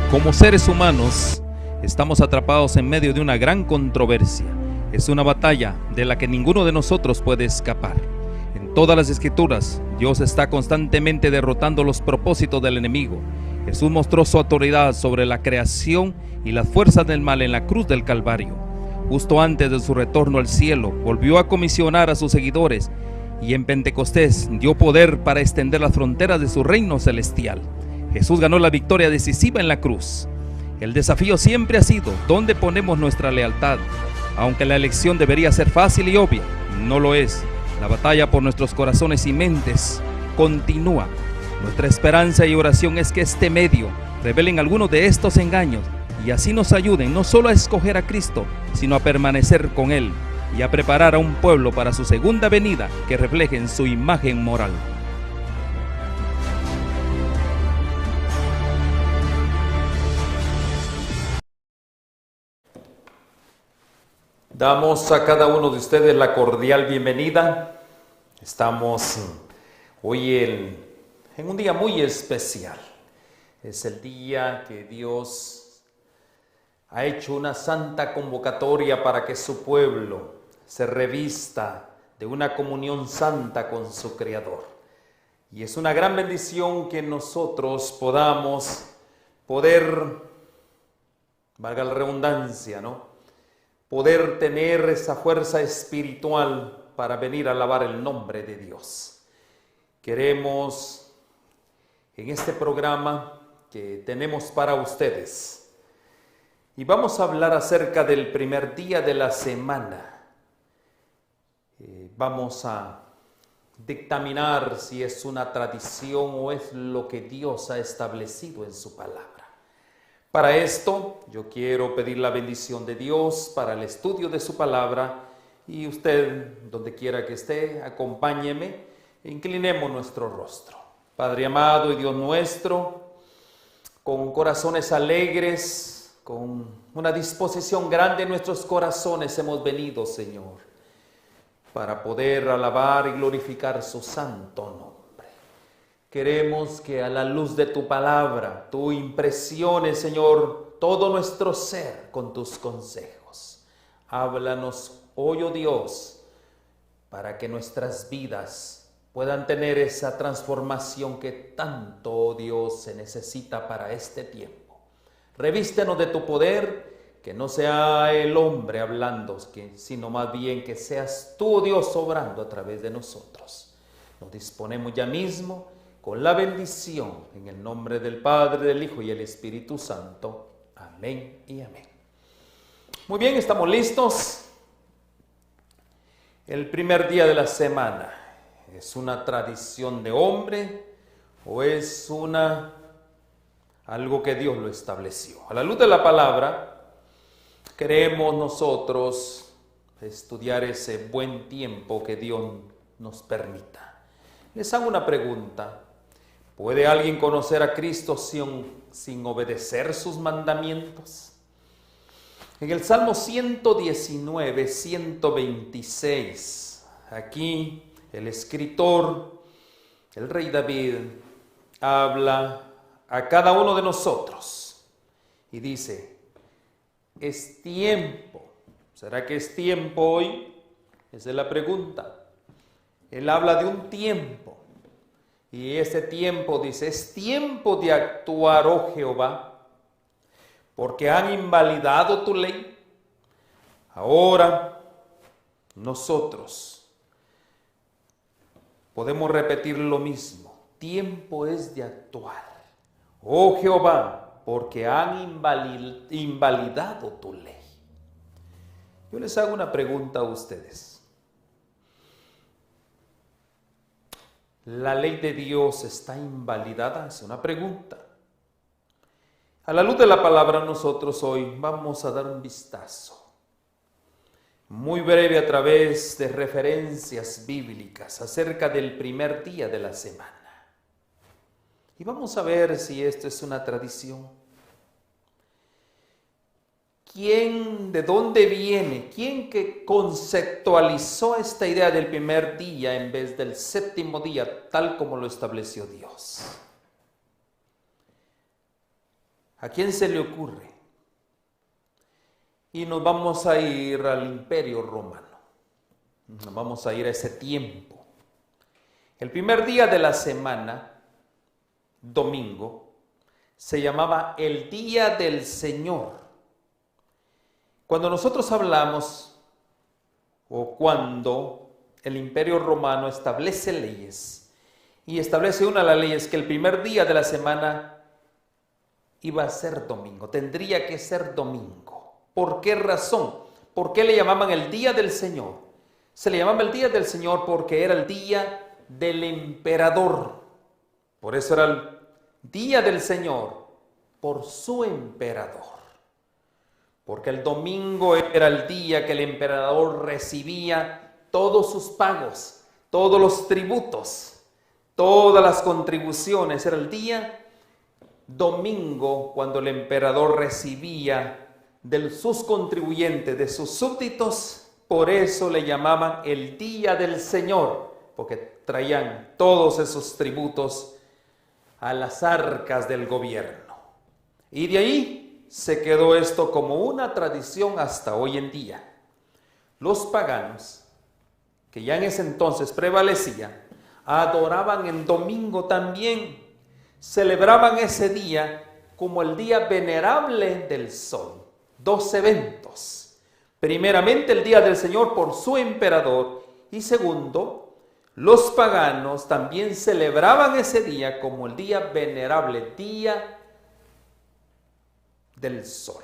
Como seres humanos, estamos atrapados en medio de una gran controversia. Es una batalla de la que ninguno de nosotros puede escapar. En todas las escrituras, Dios está constantemente derrotando los propósitos del enemigo. Jesús mostró su autoridad sobre la creación y las fuerzas del mal en la cruz del Calvario. Justo antes de su retorno al cielo, volvió a comisionar a sus seguidores y en Pentecostés dio poder para extender las fronteras de su reino celestial. Jesús ganó la victoria decisiva en la cruz. El desafío siempre ha sido ¿dónde ponemos nuestra lealtad? Aunque la elección debería ser fácil y obvia, no lo es. La batalla por nuestros corazones y mentes continúa. Nuestra esperanza y oración es que este medio revelen algunos de estos engaños y así nos ayuden no solo a escoger a Cristo, sino a permanecer con Él y a preparar a un pueblo para su segunda venida que reflejen su imagen moral. Damos a cada uno de ustedes la cordial bienvenida. Estamos hoy en un día muy especial. Es el día que Dios ha hecho una santa convocatoria para que su pueblo se revista de una comunión santa con su Creador. Y es una gran bendición que nosotros podamos valga la redundancia, poder tener esa fuerza espiritual para venir a alabar el nombre de Dios. Queremos en este programa que tenemos para ustedes, y vamos a hablar acerca del primer día de la semana. Vamos a dictaminar si es una tradición o es lo que Dios ha establecido en su palabra. Para esto, yo quiero pedir la bendición de Dios para el estudio de su palabra, y usted, donde quiera que esté, acompáñeme e inclinemos nuestro rostro. Padre amado y Dios nuestro, con corazones alegres, con una disposición grande en nuestros corazones hemos venido, Señor, para poder alabar y glorificar su santo nombre. Queremos que a la luz de tu palabra, tú impresiones, Señor, todo nuestro ser con tus consejos. Háblanos hoy, oh Dios, para que nuestras vidas puedan tener esa transformación que tanto, oh Dios, se necesita para este tiempo. Revístenos de tu poder, que no sea el hombre hablando, sino más bien que seas tú, oh Dios, obrando a través de nosotros. Nos disponemos ya mismo con la bendición en el nombre del Padre, del Hijo y el Espíritu Santo. Amén y amén. Muy bien, estamos listos. El primer día de la semana, ¿es una tradición de hombre o es algo que Dios lo estableció? A la luz de la palabra, queremos nosotros estudiar ese buen tiempo que Dios nos permita. Les hago una pregunta. ¿Puede alguien conocer a Cristo sin obedecer sus mandamientos? En el Salmo 119, 126, aquí el escritor, el rey David, habla a cada uno de nosotros y dice, es tiempo. ¿Será que es tiempo hoy? Esa es la pregunta. Él habla de un tiempo. Y ese tiempo dice, es tiempo de actuar, oh Jehová, porque han invalidado tu ley. Ahora nosotros podemos repetir lo mismo. Tiempo es de actuar, oh Jehová, porque han invalidado tu ley. Yo les hago una pregunta a ustedes. ¿La ley de Dios está invalidada? Es una pregunta. A la luz de la palabra, nosotros hoy vamos a dar un vistazo muy breve a través de referencias bíblicas acerca del primer día de la semana. Y vamos a ver si esto es una tradición. ¿De dónde viene? ¿Quién que conceptualizó esta idea del primer día en vez del séptimo día, tal como lo estableció Dios? ¿A quién se le ocurre? Y nos vamos a ir al Imperio Romano. Nos vamos a ir a ese tiempo. El primer día de la semana, domingo, se llamaba el Día del Señor. Cuando nosotros hablamos, o cuando el Imperio Romano establece leyes, y establece una de las leyes que el primer día de la semana iba a ser domingo, tendría que ser domingo. ¿Por qué razón? ¿Por qué le llamaban el Día del Señor? Se le llamaba el Día del Señor porque era el día del emperador. Por eso era el Día del Señor, por su emperador. Porque el domingo era el día que el emperador recibía todos sus pagos, todos los tributos, todas las contribuciones. Era el día domingo cuando el emperador recibía de sus contribuyentes, de sus súbditos. Por eso le llamaban el Día del Señor, porque traían todos esos tributos a las arcas del gobierno. Y de ahí se quedó esto como una tradición hasta hoy en día. Los paganos, que ya en ese entonces prevalecían, adoraban en domingo también, celebraban ese día como el día venerable del sol. Dos eventos. Primeramente el Día del Señor por su emperador, y segundo, los paganos también celebraban ese día como el día venerable, día del sol.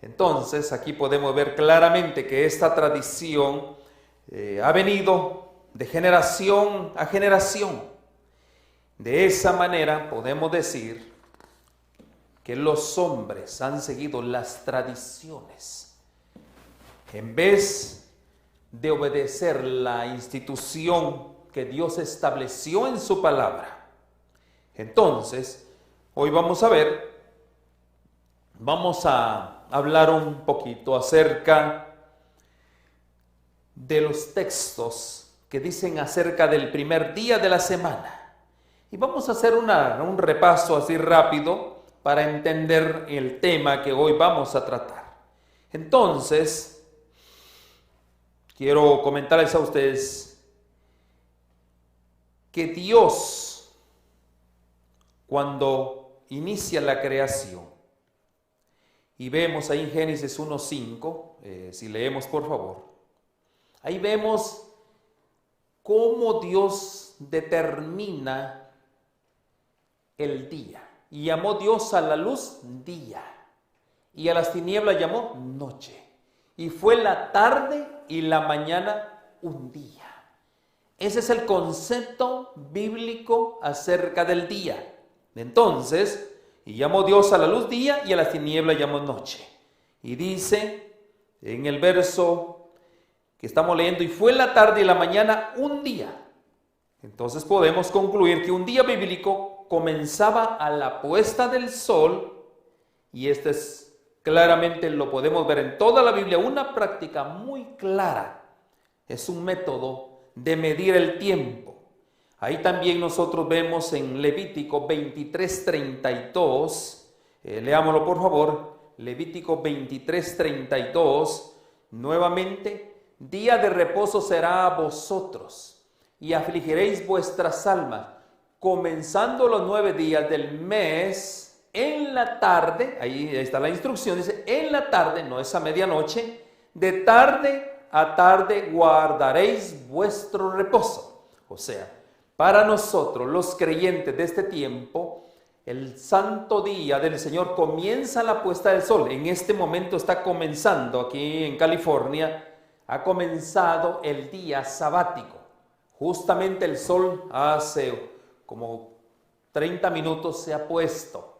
Entonces aquí podemos ver claramente que esta tradición ha venido de generación a generación. De esa manera podemos decir que los hombres han seguido las tradiciones en vez de obedecer la institución que Dios estableció en su palabra. Entonces, hoy vamos a hablar un poquito acerca de los textos que dicen acerca del primer día de la semana. Y vamos a hacer un repaso así rápido para entender el tema que hoy vamos a tratar. Entonces, quiero comentarles a ustedes que Dios, cuando inicia la creación, y vemos ahí en Génesis 1:5, si leemos por favor, ahí vemos cómo Dios determina el día. Y llamó Dios a la luz día, y a las tinieblas llamó noche. Y fue la tarde y la mañana un día. Ese es el concepto bíblico acerca del día. Entonces, y llamó Dios a la luz día, y a las tinieblas llamó noche. Y dice en el verso que estamos leyendo, y fue la tarde y la mañana un día. Entonces podemos concluir que un día bíblico comenzaba a la puesta del sol, y este es claramente, lo podemos ver en toda la Biblia, una práctica muy clara. Es un método de medir el tiempo. Ahí también nosotros vemos en Levítico 23:32, leámoslo por favor, Levítico 23:32, nuevamente, día de reposo será a vosotros, y afligiréis vuestras almas, comenzando los 9 días del mes, en la tarde, ahí está la instrucción, dice, en la tarde, no es a medianoche, de tarde a tarde guardaréis vuestro reposo. O sea, para nosotros los creyentes de este tiempo, el santo día del Señor comienza la puesta del sol. En este momento está comenzando aquí en California, ha comenzado el día sabático. Justamente el sol hace como 30 minutos se ha puesto,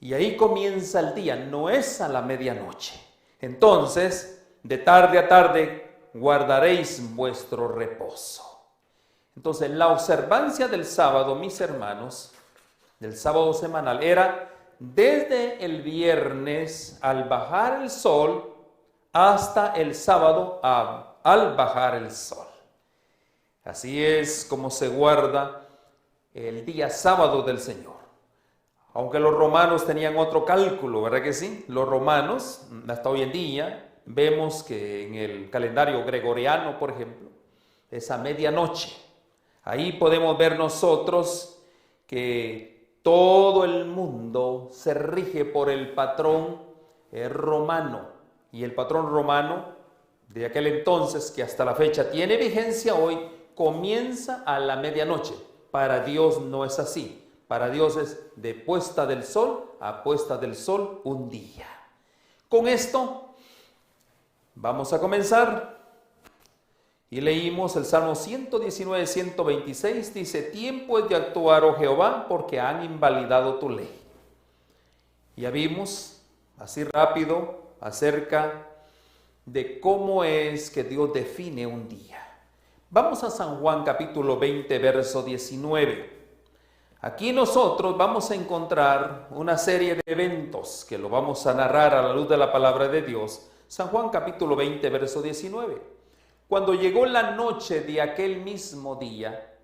y ahí comienza el día, no es a la medianoche. Entonces, de tarde a tarde guardaréis vuestro reposo. Entonces, la observancia del sábado, mis hermanos, del sábado semanal, era desde el viernes al bajar el sol hasta el sábado al bajar el sol. Así es como se guarda el día sábado del Señor. Aunque los romanos tenían otro cálculo, ¿verdad que sí? Los romanos, hasta hoy en día, vemos que en el calendario gregoriano, por ejemplo, es a medianoche. Ahí podemos ver nosotros que todo el mundo se rige por el patrón romano. Y el patrón romano de aquel entonces, que hasta la fecha tiene vigencia hoy, comienza a la medianoche. Para Dios no es así. Para Dios es de puesta del sol a puesta del sol un día. Con esto vamos a comenzar. Y leímos el Salmo 119, 126, dice: tiempo es de actuar, oh Jehová, porque han invalidado tu ley. Ya vimos así rápido acerca de cómo es que Dios define un día. Vamos a San Juan capítulo 20, verso 19. Aquí nosotros vamos a encontrar una serie de eventos que lo vamos a narrar a la luz de la palabra de Dios. San Juan capítulo 20, verso 19. Cuando llegó la noche de aquel mismo día,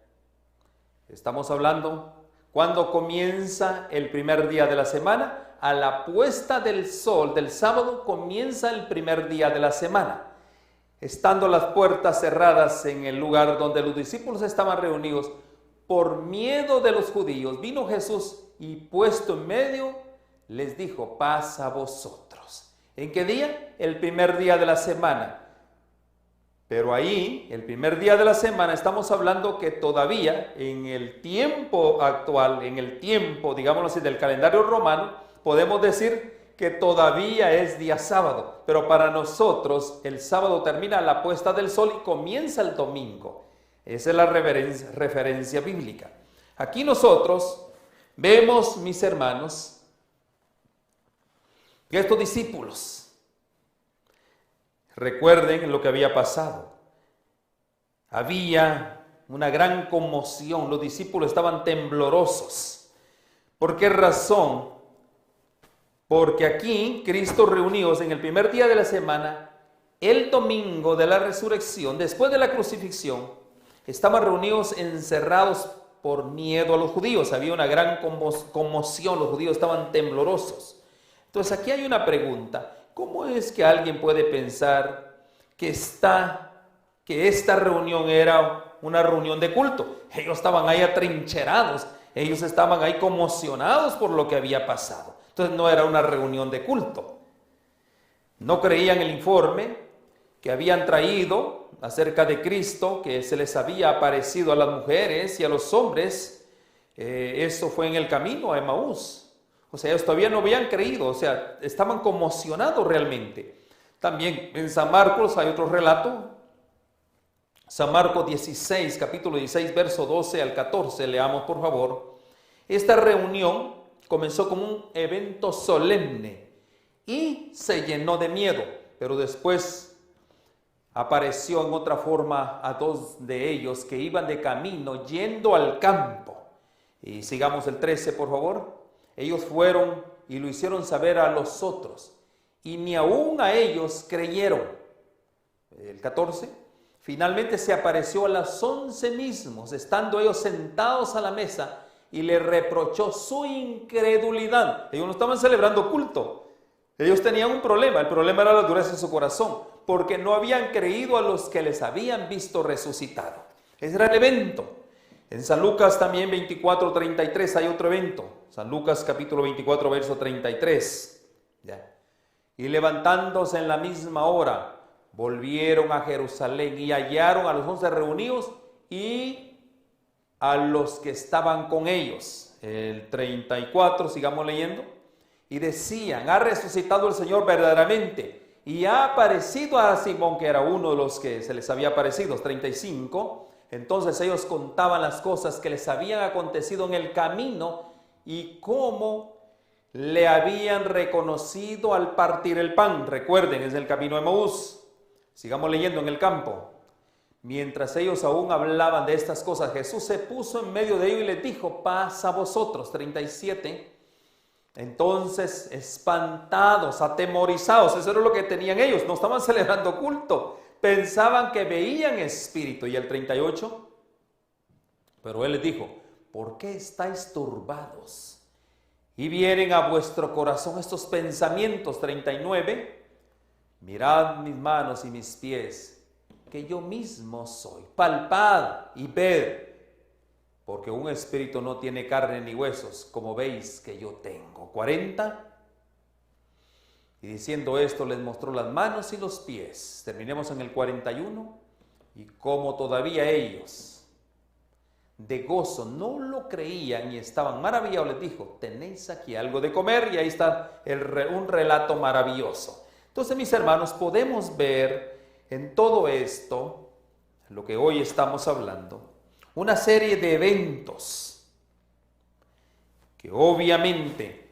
estamos hablando, cuando comienza el primer día de la semana, a la puesta del sol del sábado comienza el primer día de la semana. Estando las puertas cerradas en el lugar donde los discípulos estaban reunidos, por miedo de los judíos, vino Jesús y puesto en medio, les dijo: paz a vosotros. ¿En qué día? El primer día de la semana. Pero ahí, el primer día de la semana, estamos hablando que todavía en el tiempo actual, en el tiempo, digámoslo así, del calendario romano, podemos decir que todavía es día sábado. Pero para nosotros, el sábado termina a la puesta del sol y comienza el domingo. Esa es la referencia bíblica. Aquí nosotros vemos, mis hermanos, que estos discípulos, recuerden lo que había pasado. Había una gran conmoción, los discípulos estaban temblorosos. ¿Por qué razón? Porque aquí Cristo reunidos en el primer día de la semana, el domingo de la resurrección, después de la crucifixión, estaban reunidos encerrados por miedo a los judíos. Había una gran conmoción, los judíos estaban temblorosos. Entonces aquí hay una pregunta: ¿cómo es que alguien puede pensar que esta reunión era una reunión de culto? Ellos estaban ahí atrincherados, ellos estaban ahí conmocionados por lo que había pasado. Entonces no era una reunión de culto. No creían el informe que habían traído acerca de Cristo, que se les había aparecido a las mujeres y a los hombres. Eso fue en el camino a Emaús. O sea, ellos todavía no habían creído, o sea, estaban conmocionados realmente. También en San Marcos hay otro relato. San Marcos 16, capítulo 16, verso 12 al 14, leamos por favor. Esta reunión comenzó como un evento solemne y se llenó de miedo, pero después apareció en otra forma a dos de ellos que iban de camino yendo al campo. Y sigamos el 13, por favor. Ellos fueron y lo hicieron saber a los otros, y ni aún a ellos creyeron. El 14. Finalmente se apareció a las 11 mismos, estando ellos sentados a la mesa, y le reprochó su incredulidad. Ellos no estaban celebrando culto. Ellos tenían un problema. El problema era la dureza de su corazón, porque no habían creído a los que les habían visto resucitado. Ese era el evento. En San Lucas también 24, 33 hay otro evento. San Lucas capítulo 24, verso 33. ¿Ya? Y levantándose en la misma hora, volvieron a Jerusalén y hallaron a los 11 reunidos y a los que estaban con ellos. El 34, sigamos leyendo. Y decían: ha resucitado el Señor verdaderamente y ha aparecido a Simón, que era uno de los que se les había aparecido. 35. Entonces ellos contaban las cosas que les habían acontecido en el camino y cómo le habían reconocido al partir el pan. Recuerden, es el camino de Emaús. Sigamos leyendo en el campo. Mientras ellos aún hablaban de estas cosas, Jesús se puso en medio de ellos y les dijo: paz a vosotros. 37. Entonces, espantados, atemorizados, eso era lo que tenían ellos, no estaban celebrando culto, pensaban que veían espíritu. Y el 38, pero él les dijo: ¿por qué estáis turbados? y vienen a vuestro corazón estos pensamientos. 39. Mirad mis manos y mis pies, que yo mismo soy. Palpad y ved, porque un espíritu no tiene carne ni huesos, como veis que yo tengo. 40. Y diciendo esto, les mostró las manos y los pies. Terminemos en el 41. Y como todavía ellos de gozo no lo creían y estaban maravillados, les dijo: tenéis aquí algo de comer. Y ahí está un relato maravilloso. Entonces, mis hermanos, podemos ver en todo esto, lo que hoy estamos hablando, una serie de eventos que obviamente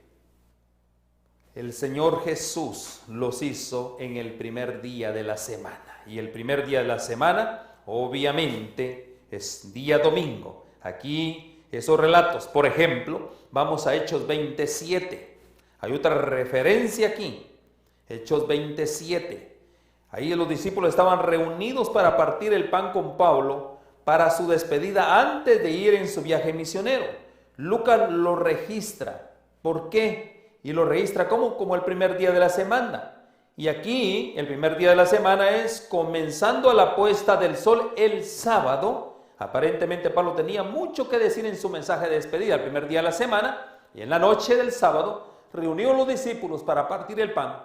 el Señor Jesús los hizo en el primer día de la semana. Y el primer día de la semana, obviamente, es día domingo. Aquí, esos relatos, por ejemplo, vamos a Hechos 27. Hay otra referencia aquí, Hechos 27. Ahí los discípulos estaban reunidos para partir el pan con Pablo para su despedida antes de ir en su viaje misionero. Lucas lo registra. ¿Por qué? Y lo registra como el primer día de la semana. Y aquí, el primer día de la semana es comenzando a la puesta del sol el sábado. Aparentemente Pablo tenía mucho que decir en su mensaje de despedida el primer día de la semana. Y en la noche del sábado reunió a los discípulos para partir el pan.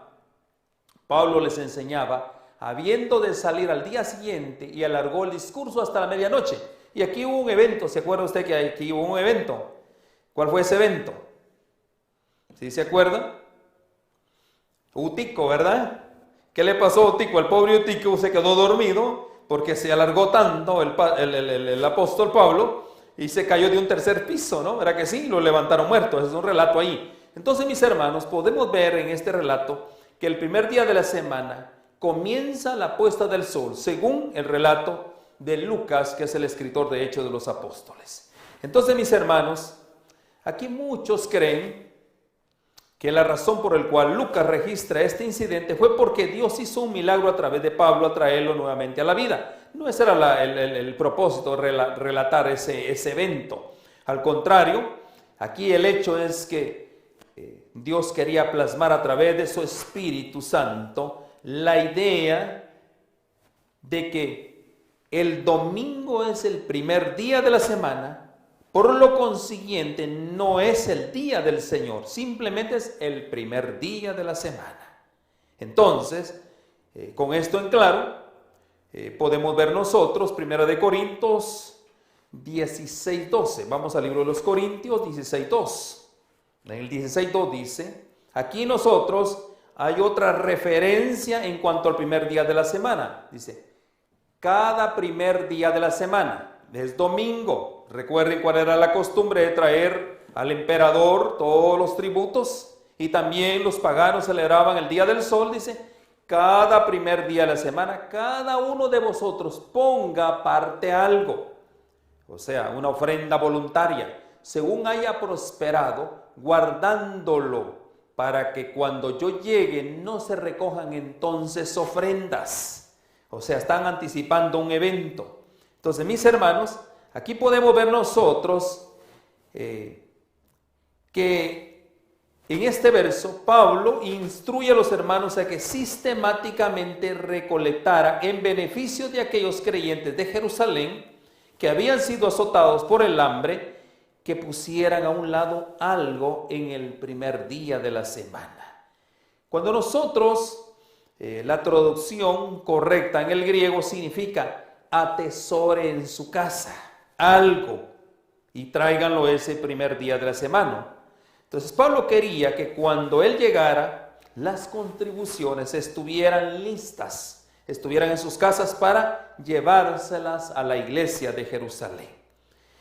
Pablo les enseñaba, habiendo de salir al día siguiente, y alargó el discurso hasta la medianoche. Y aquí hubo un evento. ¿Se acuerda usted que aquí hubo un evento? ¿Cuál fue ese evento? ¿Sí se acuerda? Utico, ¿verdad? ¿Qué le pasó a Utico? El pobre Utico se quedó dormido porque se alargó tanto el apóstol Pablo y se cayó de un tercer piso, ¿no? ¿Verdad que sí? Lo levantaron muerto. Ese es un relato ahí. Entonces, mis hermanos, podemos ver en este relato que el primer día de la semana comienza la puesta del sol, según el relato de Lucas, que es el escritor de Hechos de los Apóstoles. Entonces, mis hermanos, aquí muchos creen que la razón por la cual Lucas registra este incidente fue porque Dios hizo un milagro a través de Pablo a traerlo nuevamente a la vida. No ese era el propósito de relatar ese evento. Al contrario, aquí el hecho es que Dios quería plasmar a través de su Espíritu Santo la idea de que el domingo es el primer día de la semana. Por lo consiguiente, no es el día del Señor, simplemente es el primer día de la semana. Entonces, con esto en claro, podemos ver nosotros, 1 Corintios 16:12. Vamos al libro de los Corintios 16:2. En el 16:2 dice, aquí nosotros hay otra referencia en cuanto al primer día de la semana. Dice, cada primer día de la semana es domingo. Recuerden cuál era la costumbre de traer al emperador todos los tributos, y también los paganos celebraban el día del sol. Dice, cada primer día de la semana, cada uno de vosotros ponga aparte algo, o sea, una ofrenda voluntaria, según haya prosperado, guardándolo, para que cuando yo llegue no se recojan entonces ofrendas. O sea, están anticipando un evento. Entonces, mis hermanos, aquí podemos ver nosotros que en este verso Pablo instruye a los hermanos a que sistemáticamente recolectaran en beneficio de aquellos creyentes de Jerusalén que habían sido azotados por el hambre, que pusieran a un lado algo en el primer día de la semana. Cuando nosotros, la traducción correcta en el griego significa atesore en su casa algo y tráiganlo ese primer día de la semana. Entonces Pablo quería que cuando él llegara, las contribuciones estuvieran listas, estuvieran en sus casas para llevárselas a la iglesia de Jerusalén.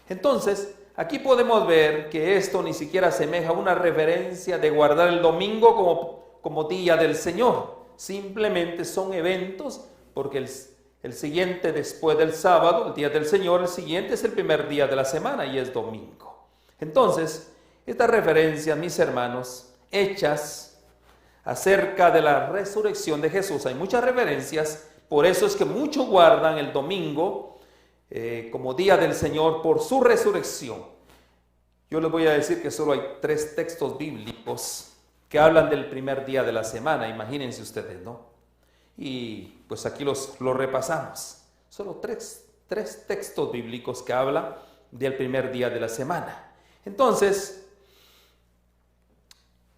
Entonces, aquí podemos ver que esto ni siquiera asemeja a una referencia de guardar el domingo como día del Señor. Simplemente son eventos, porque el siguiente después del sábado, el día del Señor, el siguiente es el primer día de la semana y es domingo. Entonces, estas referencias, mis hermanos, hechas acerca de la resurrección de Jesús, hay muchas referencias, por eso es que muchos guardan el domingo como día del Señor por su resurrección. Yo les voy a decir que solo hay 3 textos bíblicos que hablan del primer día de la semana, imagínense ustedes, ¿no? Y pues aquí los repasamos. Solo tres textos bíblicos que hablan del primer día de la semana. Entonces,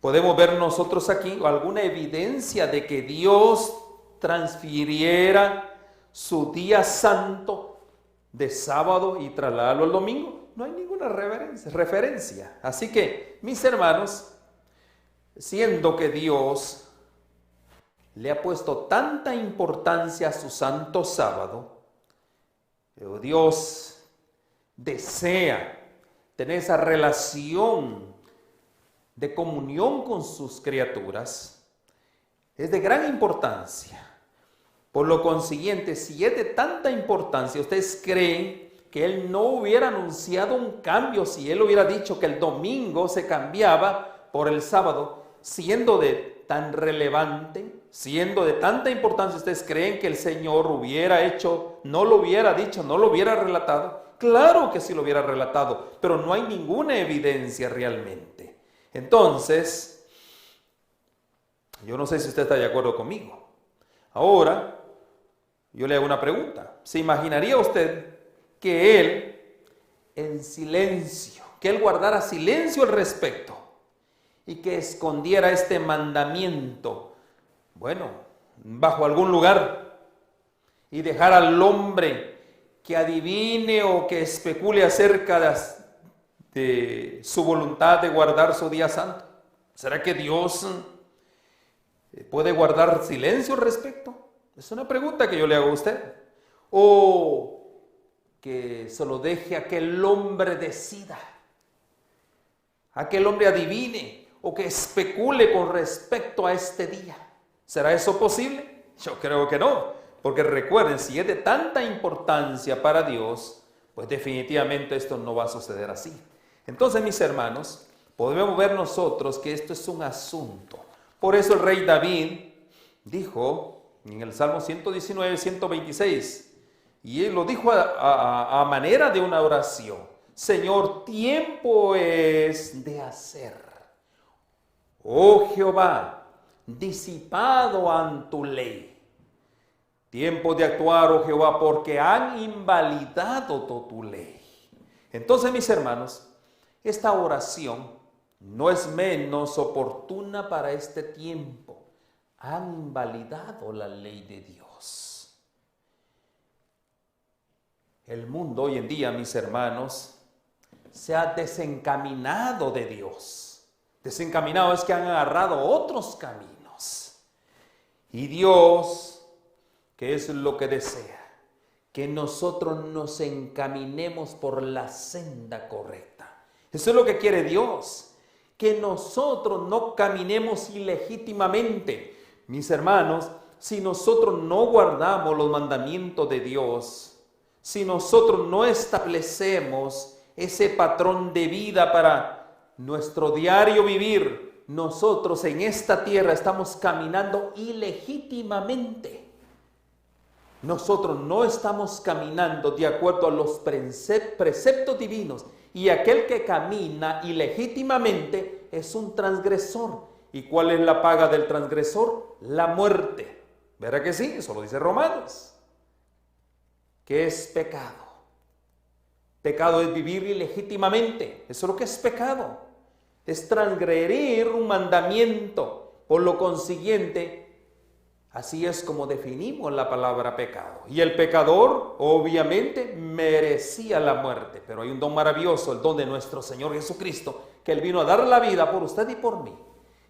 podemos ver nosotros aquí alguna evidencia de que Dios transfiriera su día santo de sábado y trasladarlo al domingo. No hay ninguna referencia. Así que, mis hermanos, siendo que Dios le ha puesto tanta importancia a su santo sábado, Dios desea tener esa relación de comunión con sus criaturas, es de gran importancia. Por lo consiguiente, si es de tanta importancia, ¿ustedes creen que Él no hubiera anunciado un cambio si Él hubiera dicho que el domingo se cambiaba por el sábado, siendo de tan relevante, siendo de tanta importancia? ¿Ustedes creen que el Señor hubiera hecho, no lo hubiera dicho, no lo hubiera relatado? Claro que sí lo hubiera relatado, pero no hay ninguna evidencia realmente. Entonces, yo no sé si usted está de acuerdo conmigo. Ahora, yo le hago una pregunta. ¿Se imaginaría usted que Él, en silencio, que Él guardara silencio al respecto y que escondiera este mandamiento, bueno, bajo algún lugar, y dejara al hombre que adivine o que especule acerca de su voluntad de guardar su día santo? ¿Será que Dios puede guardar silencio al respecto? Es una pregunta que yo le hago a usted. O que se lo deje a que el hombre decida, a que el hombre adivine o que especule con respecto a este día. ¿Será eso posible? Yo creo que no, porque recuerden, si es de tanta importancia para Dios, pues definitivamente esto no va a suceder así. Entonces, mis hermanos, podemos ver nosotros que esto es un asunto. Por eso el rey David dijo en el Salmo 119, 126, y él lo dijo a manera de una oración: Señor, tiempo es de hacer, oh Jehová, disipado han tu ley. Tiempo de actuar, oh Jehová, porque han invalidado tu ley. Entonces, mis hermanos, esta oración no es menos oportuna para este tiempo. Han invalidado la ley de Dios. El mundo hoy en día, mis hermanos, se ha desencaminado de Dios. Desencaminado es que han agarrado otros caminos. Y Dios, ¿qué es lo que desea? Que nosotros nos encaminemos por la senda correcta. Eso es lo que quiere Dios, que nosotros no caminemos ilegítimamente. Mis hermanos, si nosotros no guardamos los mandamientos de Dios, si nosotros no establecemos ese patrón de vida para nuestro diario vivir, nosotros en esta tierra estamos caminando ilegítimamente. Nosotros no estamos caminando de acuerdo a los preceptos divinos, y aquel que camina ilegítimamente es un transgresor. ¿Y cuál es la paga del transgresor? La muerte. ¿Verdad que sí? Eso lo dice Romanos. ¿Qué es pecado? Pecado es vivir ilegítimamente. Eso es lo que es pecado. Es transgredir un mandamiento. Por lo consiguiente, así es como definimos la palabra pecado. Y el pecador, obviamente, merecía la muerte. Pero hay un don maravilloso, el don de nuestro Señor Jesucristo, que Él vino a dar la vida por usted y por mí.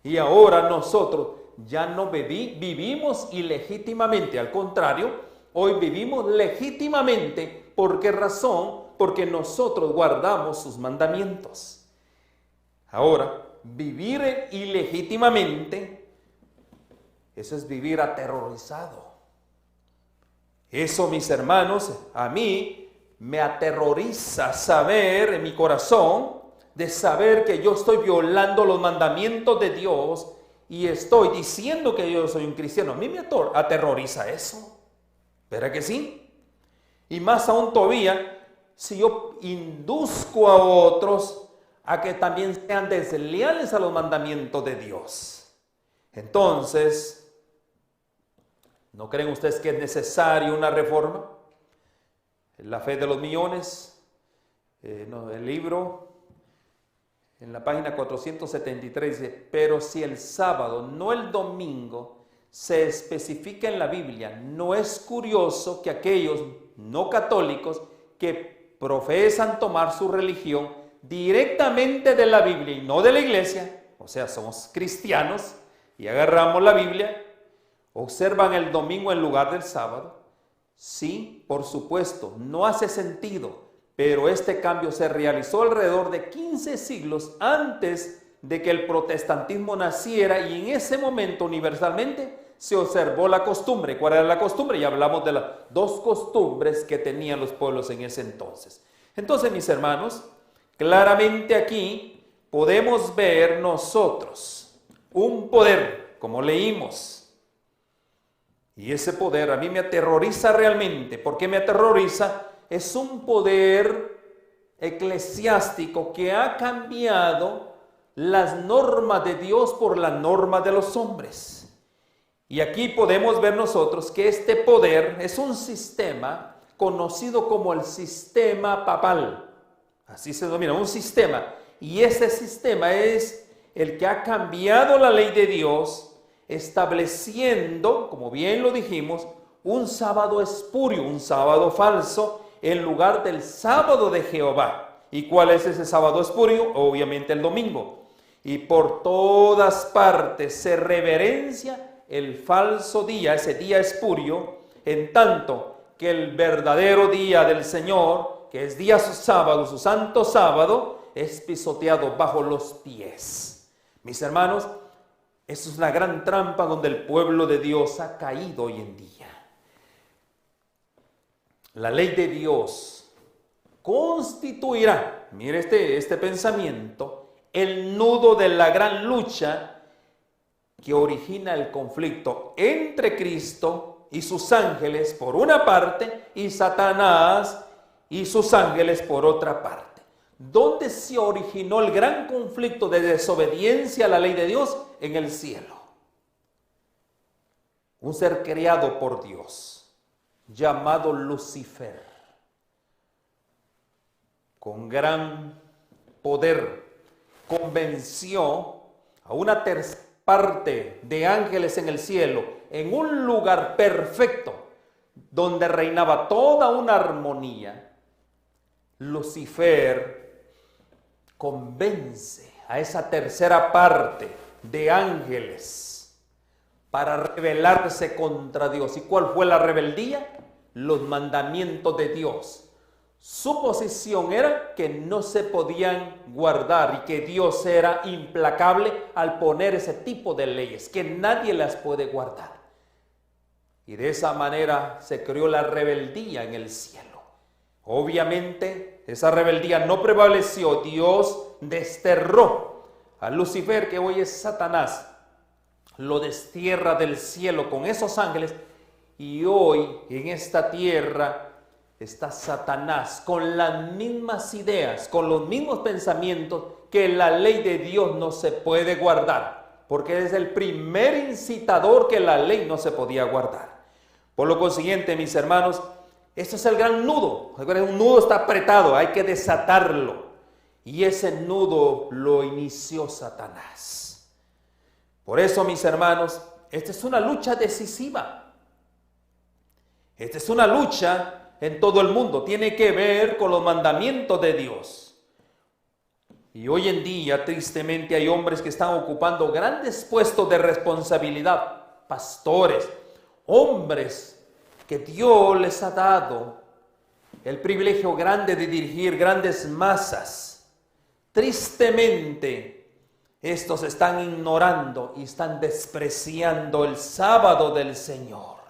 Y ahora nosotros ya no vivimos ilegítimamente. Al contrario, hoy vivimos legítimamente. ¿Por qué razón? Porque nosotros guardamos sus mandamientos. Ahora, vivir ilegítimamente, eso es vivir aterrorizado. Eso, mis hermanos, a mí me aterroriza saber en mi corazón, de saber que yo estoy violando los mandamientos de Dios y estoy diciendo que yo soy un cristiano. A mí me aterroriza eso. ¿Verdad que sí? Y más aún todavía, si yo induzco a otros a que también sean desleales a los mandamientos de Dios. Entonces, ¿no creen ustedes que es necesaria una reforma? La fe de los millones, el libro, en la página 473 dice, pero si el sábado, no el domingo, se especifica en la Biblia, no es curioso que aquellos no católicos que profesan tomar su religión directamente de la Biblia y no de la iglesia, o sea, somos cristianos y agarramos la Biblia, observan el domingo en lugar del sábado. Sí, por supuesto, no hace sentido, pero este cambio se realizó alrededor de 15 siglos antes de que el protestantismo naciera y en ese momento universalmente se observó la costumbre. ¿Cuál era la costumbre? Ya hablamos de las dos costumbres que tenían los pueblos en ese entonces. Entonces, mis hermanos, claramente aquí podemos ver nosotros un poder, como leímos. Y ese poder a mí me aterroriza realmente. ¿Por qué me aterroriza? Es un poder eclesiástico que ha cambiado las normas de Dios por las normas de los hombres. Y aquí podemos ver nosotros que este poder es un sistema conocido como el sistema papal. Así se denomina, un sistema. Y ese sistema es el que ha cambiado la ley de Dios, estableciendo, como bien lo dijimos, un sábado espurio, un sábado falso, en lugar del sábado de Jehová. ¿Y cuál es ese sábado espurio? Obviamente el domingo. Y por todas partes se reverencia el falso día, ese día espurio, en tanto que el verdadero día del Señor, que es día sábado, su santo sábado, es pisoteado bajo los pies. Mis hermanos, eso es la gran trampa donde el pueblo de Dios ha caído hoy en día. La ley de Dios constituirá, mire este pensamiento, el nudo de la gran lucha que origina el conflicto entre Cristo y sus ángeles por una parte y Satanás y sus ángeles por otra parte. ¿Dónde se originó el gran conflicto de desobediencia a la ley de Dios? En el cielo. Un ser creado por Dios, llamado Lucifer, con gran poder, convenció a una tercera parte de ángeles en el cielo, en un lugar perfecto, donde reinaba toda una armonía. Lucifer convence a esa tercera parte de ángeles para rebelarse contra Dios. ¿Y cuál fue la rebeldía? Los mandamientos de Dios. Su posición era que no se podían guardar y que Dios era implacable al poner ese tipo de leyes, que nadie las puede guardar. Y de esa manera se creó la rebeldía en el cielo. Obviamente, esa rebeldía no prevaleció. Dios desterró a Lucifer, que hoy es Satanás, lo destierra del cielo con esos ángeles, y hoy en esta tierra está Satanás con las mismas ideas, con los mismos pensamientos, que la ley de Dios no se puede guardar, porque es el primer incitador que la ley no se podía guardar. Por lo consiguiente, mis hermanos, este es el gran nudo. Un nudo está apretado, hay que desatarlo. Y ese nudo lo inició Satanás. Por eso, mis hermanos, esta es una lucha decisiva. Esta es una lucha en todo el mundo, tiene que ver con los mandamientos de Dios. Y hoy en día, tristemente, hay hombres que están ocupando grandes puestos de responsabilidad, pastores, hombres que Dios les ha dado el privilegio grande de dirigir grandes masas. Tristemente, estos están ignorando y están despreciando el sábado del Señor.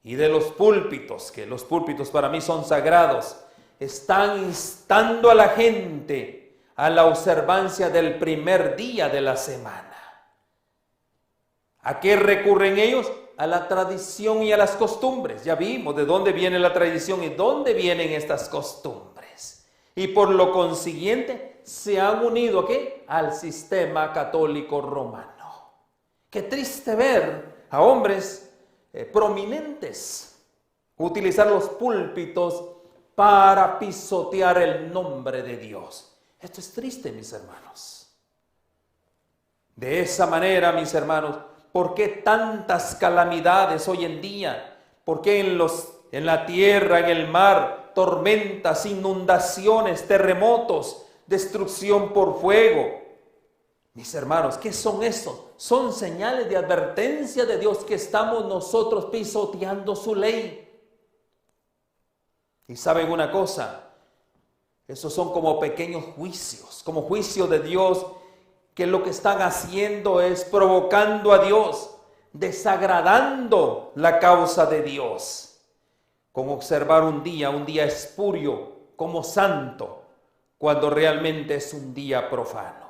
Y de los púlpitos, que los púlpitos para mí son sagrados, están instando a la gente a la observancia del primer día de la semana. ¿A qué recurren ellos? A la tradición y a las costumbres. Ya vimos de dónde viene la tradición y dónde vienen estas costumbres. y por lo consiguiente se han unido ¿a qué? Al sistema católico romano. Qué triste ver a hombres prominentes utilizar los púlpitos para pisotear el nombre de Dios. Esto es triste, mis hermanos. De esa manera, mis hermanos, ¿por qué tantas calamidades hoy en día? ¿Por qué en la tierra, en el mar, tormentas, inundaciones, terremotos, destrucción por fuego? Mis hermanos, ¿qué son estos? Son señales de advertencia de Dios que estamos nosotros pisoteando su ley. Y saben una cosa, esos son como pequeños juicios, como juicios de Dios, que lo que están haciendo es provocando a Dios, desagradando la causa de Dios. Como observar un día espurio como santo, cuando realmente es un día profano.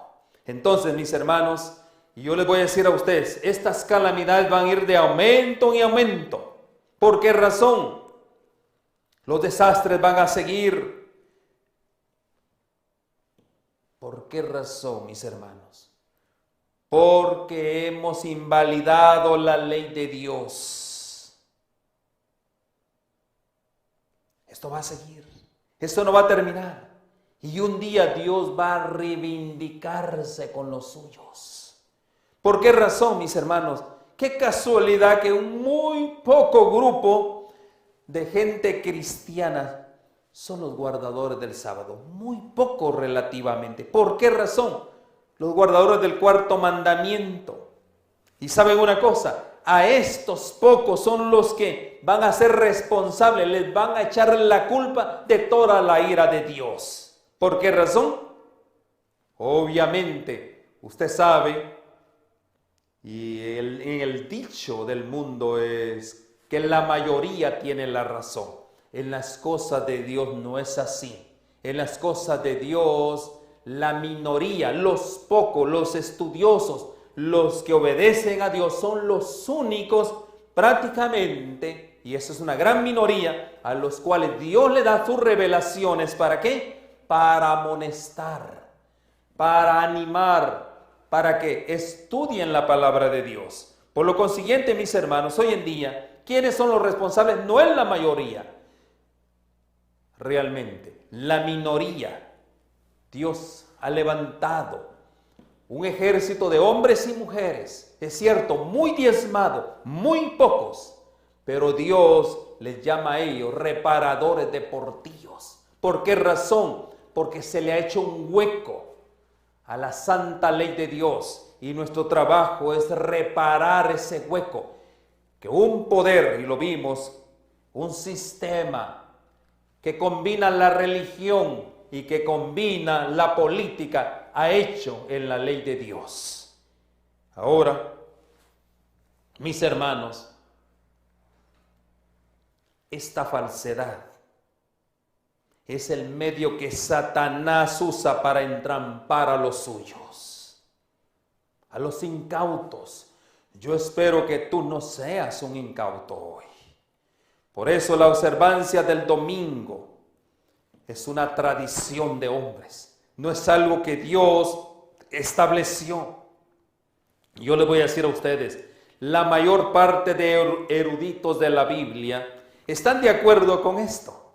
Entonces, mis hermanos, yo les voy a decir a ustedes, estas calamidades van a ir de aumento en aumento. ¿Por qué razón? Los desastres van a seguir. ¿Por qué razón, mis hermanos? Porque hemos invalidado la ley de Dios. Esto va a seguir. Esto no va a terminar. Y un día Dios va a reivindicarse con los suyos. ¿Por qué razón, mis hermanos? Qué casualidad que un muy poco grupo de gente cristiana son los guardadores del sábado. Muy poco relativamente. ¿Por qué razón? Los guardadores del cuarto mandamiento. Y saben una cosa, a estos pocos son los que van a ser responsables, les van a echar la culpa de toda la ira de Dios. ¿Por qué razón? Obviamente, usted sabe, y en el dicho del mundo es que la mayoría tiene la razón. En las cosas de Dios no es así. En las cosas de Dios, la minoría, los pocos, los estudiosos, los que obedecen a Dios son los únicos prácticamente, y eso es una gran minoría, a los cuales Dios le da sus revelaciones. ¿Para qué? Para amonestar, para animar, para que estudien la palabra de Dios. Por lo consiguiente, mis hermanos, hoy en día, ¿quiénes son los responsables? No es la mayoría. Realmente, la minoría. Dios ha levantado un ejército de hombres y mujeres, es cierto, muy diezmado, muy pocos, pero Dios les llama a ellos reparadores de portillos. ¿Por qué razón? Porque se le ha hecho un hueco a la santa ley de Dios y nuestro trabajo es reparar ese hueco que un poder, y lo vimos, un sistema que combina la religión y que combina la política ha hecho en la ley de Dios. Ahora, mis hermanos, esta falsedad es el medio que Satanás usa para entrampar a los suyos, a los incautos. Yo espero que tú no seas un incauto hoy. Por eso la observancia del domingo es una tradición de hombres, no es algo que Dios estableció. Yo les voy a decir a ustedes, la mayor parte de eruditos de la Biblia están de acuerdo con esto,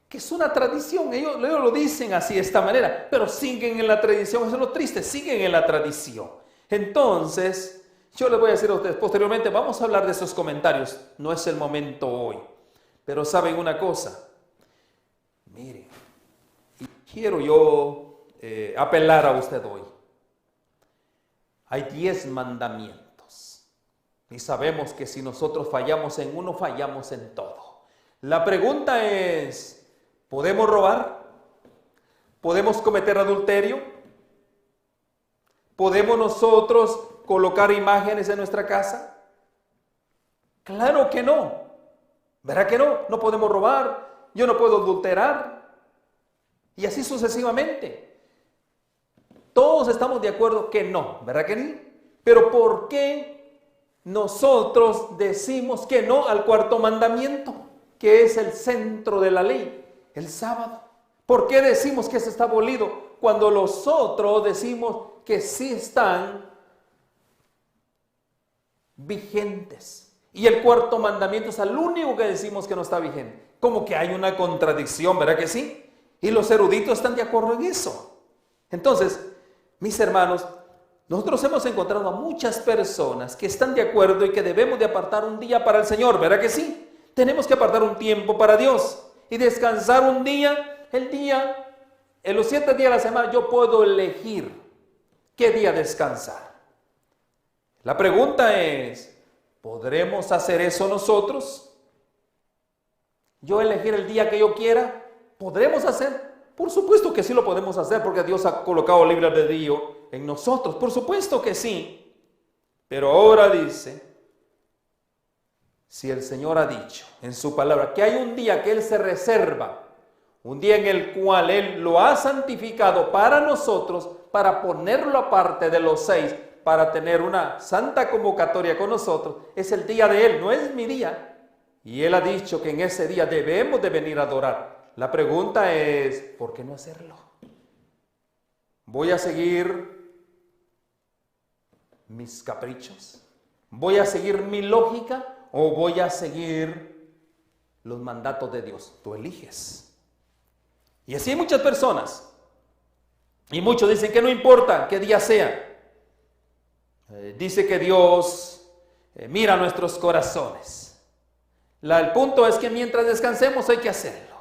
que es una tradición. Ellos lo dicen así, de esta manera, pero siguen en la tradición. Eso es lo triste, siguen en la tradición. Entonces, yo les voy a decir a ustedes, posteriormente vamos a hablar de esos comentarios. No es el momento hoy, pero saben una cosa. Miren, y quiero yo apelar a usted hoy. Hay 10 mandamientos y sabemos que si nosotros fallamos en uno, fallamos en todo. La pregunta es, ¿podemos robar? ¿Podemos cometer adulterio? ¿Podemos nosotros colocar imágenes en nuestra casa? Claro que no. ¿Verdad que no? No podemos robar, yo no puedo adulterar. Y así sucesivamente. Todos estamos de acuerdo que no, ¿verdad que no? Pero ¿por qué nosotros decimos que no al cuarto mandamiento, que es el centro de la ley, el sábado? ¿Por qué decimos que ese está abolido cuando los otros decimos que sí están vigentes? Y el cuarto mandamiento es el único que decimos que no está vigente. Como que hay una contradicción, ¿verdad que sí? Y los eruditos están de acuerdo en eso. Entonces, mis hermanos, nosotros hemos encontrado a muchas personas que están de acuerdo y que debemos de apartar un día para el Señor, ¿verdad que sí? Tenemos que apartar un tiempo para Dios y descansar un día, en los 7 días de la semana yo puedo elegir qué día descansar. La pregunta es, ¿podremos hacer eso nosotros? ¿Yo elegir el día que yo quiera? ¿Podremos hacer? Por supuesto que sí lo podemos hacer porque Dios ha colocado libre albedrío en nosotros. Por supuesto que sí. Pero ahora dice, si el Señor ha dicho en su palabra que hay un día que Él se reserva, un día en el cual Él lo ha santificado para nosotros, para ponerlo aparte de los 6, para tener una santa convocatoria con nosotros, es el día de Él, no es mi día. Y Él ha dicho que en ese día debemos de venir a adorar. La pregunta es, ¿por qué no hacerlo? ¿Voy a seguir mis caprichos? ¿Voy a seguir mi lógica o voy a seguir los mandatos de Dios? Tú eliges. Y así hay muchas personas. Y muchos dicen que no importa qué día sea. Dice que Dios mira nuestros corazones. El punto es que mientras descansemos hay que hacerlo.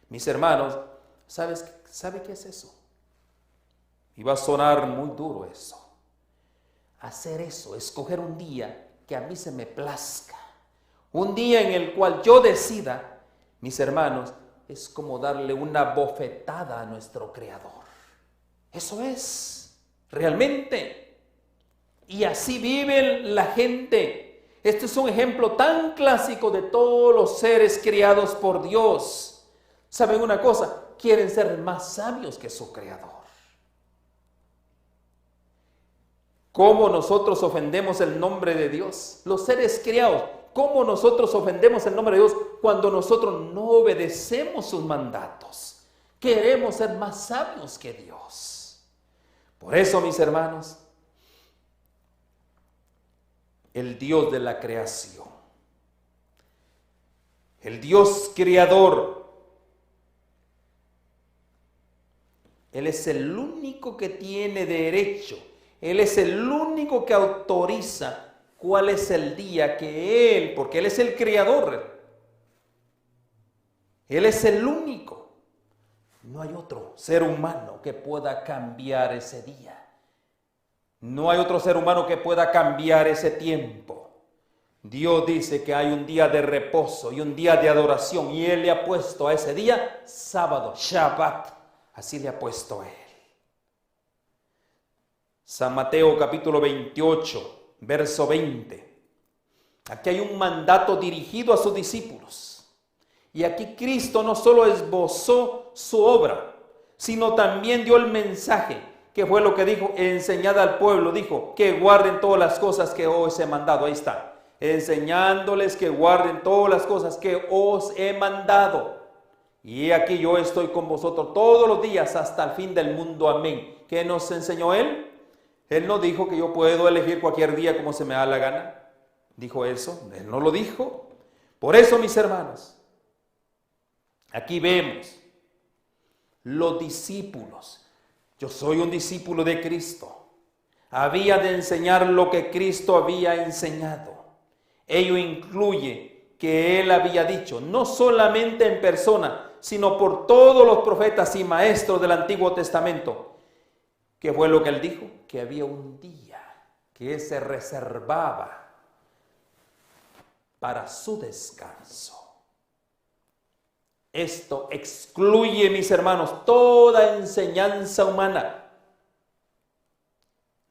Mis hermanos, ¿sabe qué es eso? Y va a sonar muy duro eso. Hacer eso, escoger un día que a mí se me plazca. Un día en el cual yo decida, mis hermanos, es como darle una bofetada a nuestro Creador. Eso es, realmente. Y así vive la gente. Este es un ejemplo tan clásico de todos los seres criados por Dios. ¿Saben una cosa? Quieren ser más sabios que su Creador. ¿Cómo nosotros ofendemos el nombre de Dios? Los seres criados, ¿cómo nosotros ofendemos el nombre de Dios cuando nosotros no obedecemos sus mandatos? Queremos ser más sabios que Dios. Por eso, mis hermanos, el Dios de la creación, el Dios creador, Él es el único que tiene derecho, Él es el único que autoriza cuál es el día que Él, porque Él es el creador, Él es el único. No hay otro ser humano que pueda cambiar ese día. No hay otro ser humano que pueda cambiar ese tiempo. Dios dice que hay un día de reposo y un día de adoración y Él le ha puesto a ese día sábado, Shabbat. Así le ha puesto a Él. San Mateo capítulo 28, verso 20. Aquí hay un mandato dirigido a sus discípulos. Y aquí Cristo no solo esbozó su obra, sino también dio el mensaje, que fue lo que dijo, enseñad al pueblo, dijo, que guarden todas las cosas que os he mandado. Ahí está, enseñándoles que guarden todas las cosas que os he mandado. Y aquí yo estoy con vosotros todos los días hasta el fin del mundo. Amén. ¿Qué nos enseñó Él? Él no dijo que yo puedo elegir cualquier día como se me da la gana. ¿Dijo eso? Él no lo dijo. Por eso, mis hermanos, aquí vemos los discípulos. Yo soy un discípulo de Cristo. Había de enseñar lo que Cristo había enseñado. Ello incluye que Él había dicho, no solamente en persona, sino por todos los profetas y maestros del Antiguo Testamento. ¿Qué fue lo que Él dijo? Que había un día que se reservaba para su descanso. Esto excluye, mis hermanos, toda enseñanza humana.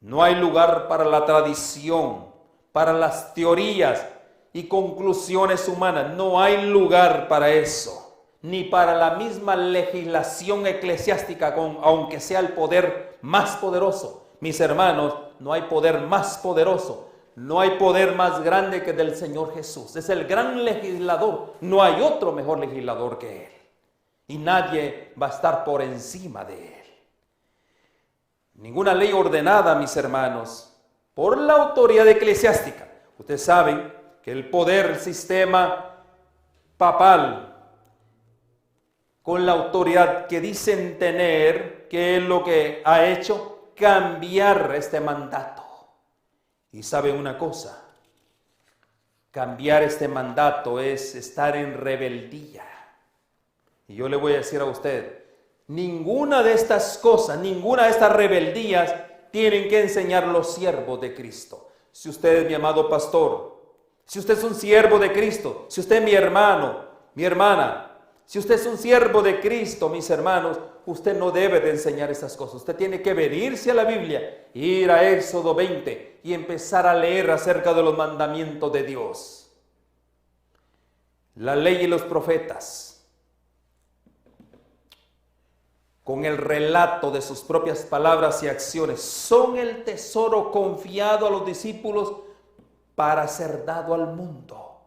No hay lugar para la tradición, para las teorías y conclusiones humanas. No hay lugar para eso. Ni para la misma legislación eclesiástica, aunque sea el poder más poderoso. Mis hermanos, no hay poder más poderoso. No hay poder más grande que el del Señor Jesús. Es el gran legislador. No hay otro mejor legislador que Él. y nadie va a estar por encima de él. Ninguna ley ordenada, mis hermanos, por la autoridad eclesiástica. Ustedes saben que el poder, el sistema papal, con la autoridad que dicen tener, ¿qué es lo que ha hecho? Cambiar este mandato. Y saben una cosa, cambiar este mandato es estar en rebeldía. Y yo le voy a decir a usted, ninguna de estas cosas, ninguna de estas rebeldías tienen que enseñar los siervos de Cristo. Si usted es mi amado pastor, si usted es un siervo de Cristo, si usted es mi hermano, mi hermana, si usted es un siervo de Cristo, mis hermanos, usted no debe de enseñar esas cosas. Usted tiene que venirse a la Biblia, ir a Éxodo 20 y empezar a leer acerca de los mandamientos de Dios. La ley y los profetas, con el relato de sus propias palabras y acciones, son el tesoro confiado a los discípulos para ser dado al mundo.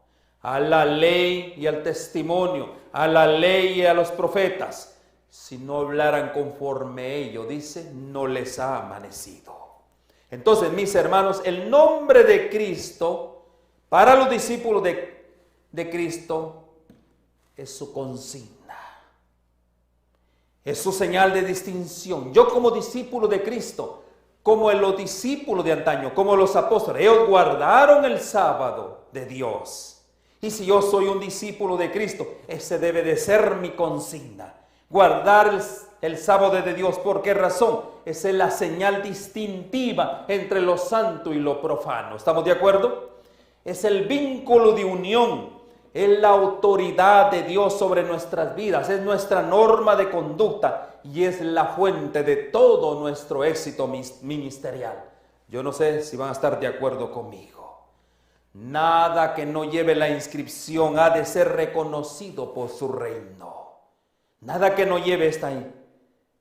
A la ley y al testimonio, a la ley y a los profetas. Si no hablaran conforme ello, dice, no les ha amanecido. Entonces, mis hermanos, el nombre de Cristo, para los discípulos de Cristo, es su consigna. Es su señal de distinción. Yo como discípulo de Cristo, como los discípulos de antaño, como los apóstoles, ellos guardaron el sábado de Dios. Y si yo soy un discípulo de Cristo, ese debe de ser mi consigna. Guardar el sábado de Dios. ¿Por qué razón? Esa es la señal distintiva entre lo santo y lo profano. ¿Estamos de acuerdo? Es el vínculo de unión. Es la autoridad de Dios sobre nuestras vidas. Es nuestra norma de conducta. Y es la fuente de todo nuestro éxito ministerial. Yo no sé si van a estar de acuerdo conmigo. Nada que no lleve la inscripción ha de ser reconocido por su reino. Nada que no lleve esta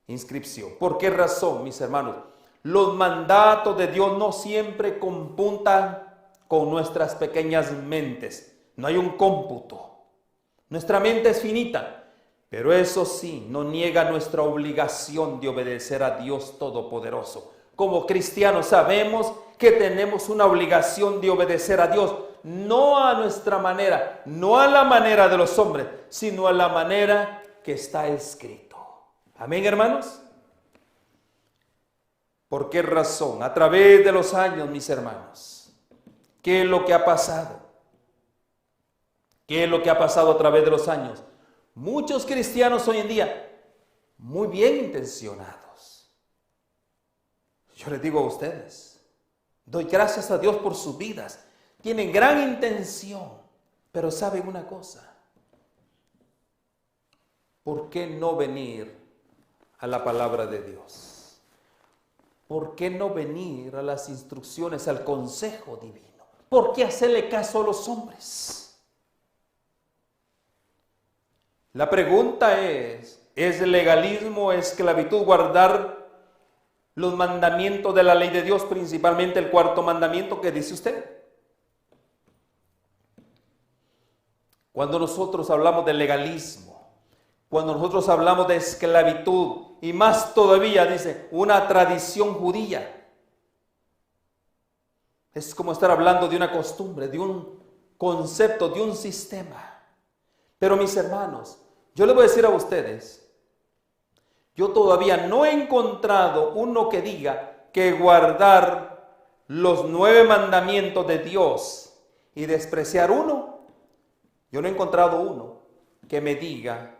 inscripción. ¿Por qué razón, mis hermanos? Los mandatos de Dios no siempre computan con nuestras pequeñas mentes. No hay un cómputo. Nuestra mente es finita. Pero eso sí, no niega nuestra obligación de obedecer a Dios Todopoderoso. Como cristianos sabemos que tenemos una obligación de obedecer a Dios, no a nuestra manera, no a la manera de los hombres, sino a la manera que está escrito. Amén, hermanos. ¿Por qué razón? A través de los años, mis hermanos, ¿qué es lo que ha pasado? ¿Qué es lo que ha pasado a través de los años? Muchos cristianos hoy en día, muy bien intencionados. Yo les digo a ustedes, doy gracias a Dios por sus vidas. Tienen gran intención, pero ¿saben una cosa? ¿Por qué no venir a la palabra de Dios? ¿Por qué no venir a las instrucciones, al consejo divino? ¿Por qué hacerle caso a los hombres? La pregunta ¿es legalismo, esclavitud guardar los mandamientos de la ley de Dios, principalmente el cuarto mandamiento? ¿Qué dice usted? Cuando nosotros hablamos de legalismo, cuando nosotros hablamos de esclavitud, y más todavía, dice, una tradición judía, es como estar hablando de una costumbre, de un concepto, de un sistema. Pero mis hermanos, yo les voy a decir a ustedes, yo todavía no he encontrado uno que diga que guardar los 9 mandamientos de Dios y despreciar uno. Yo no he encontrado uno que me diga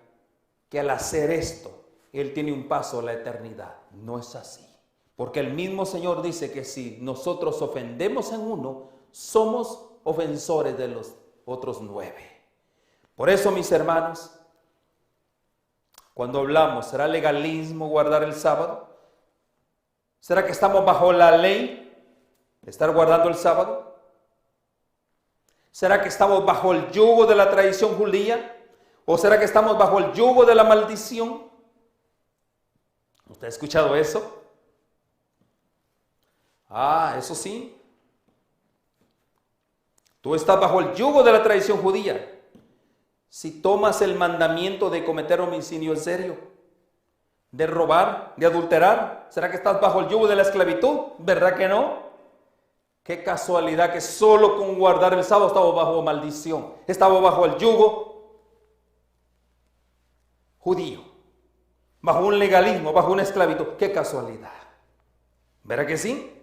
que al hacer esto, Él tiene un paso a la eternidad. No es así. Porque el mismo Señor dice que si nosotros ofendemos en uno, somos ofensores de los otros 9. Por eso, mis hermanos, cuando hablamos, ¿será legalismo guardar el sábado? ¿Será que estamos bajo la ley de estar guardando el sábado? ¿Será que estamos bajo el yugo de la tradición judía? ¿O será que estamos bajo el yugo de la maldición? ¿Usted ha escuchado eso? Eso sí. Tú estás bajo el yugo de la tradición judía. Si tomas el mandamiento de cometer homicidio en serio, de robar, de adulterar, ¿será que estás bajo el yugo de la esclavitud? ¿Verdad que no? Qué casualidad que solo con guardar el sábado estaba bajo maldición, estaba bajo el yugo judío, bajo un legalismo, bajo una esclavitud. Qué casualidad. ¿Verdad que sí?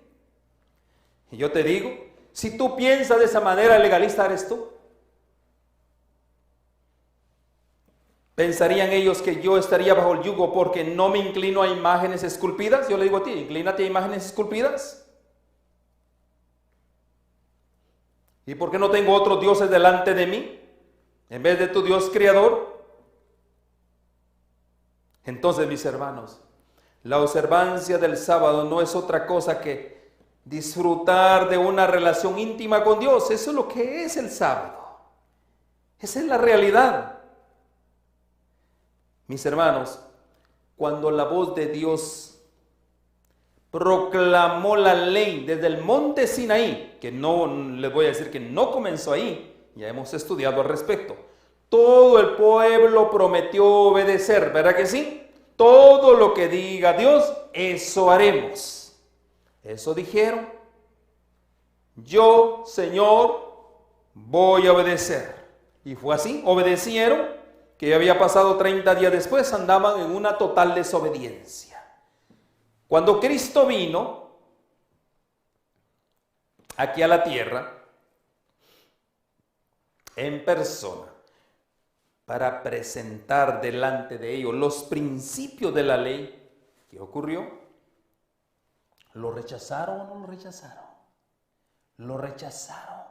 Y yo te digo, si tú piensas de esa manera, legalista eres tú. ¿Pensarían ellos que yo estaría bajo el yugo porque no me inclino a imágenes esculpidas? Yo le digo a ti, inclínate a imágenes esculpidas. ¿Y por qué no tengo otros dioses delante de mí en vez de tu Dios creador? Entonces, mis hermanos, la observancia del sábado no es otra cosa que disfrutar de una relación íntima con Dios. Eso es lo que es el sábado. Esa es la realidad. Mis hermanos, cuando la voz de Dios proclamó la ley desde el monte Sinaí, que no les voy a decir que no comenzó ahí, ya hemos estudiado al respecto. Todo el pueblo prometió obedecer, ¿verdad que sí? Todo lo que diga Dios, eso haremos. Eso dijeron. Yo, Señor, voy a obedecer. Y fue así, obedecieron. Que había pasado 30 días después, andaban en una total desobediencia. Cuando Cristo vino aquí a la tierra, en persona, para presentar delante de ellos los principios de la ley, ¿qué ocurrió? ¿Lo rechazaron o no lo rechazaron? Lo rechazaron.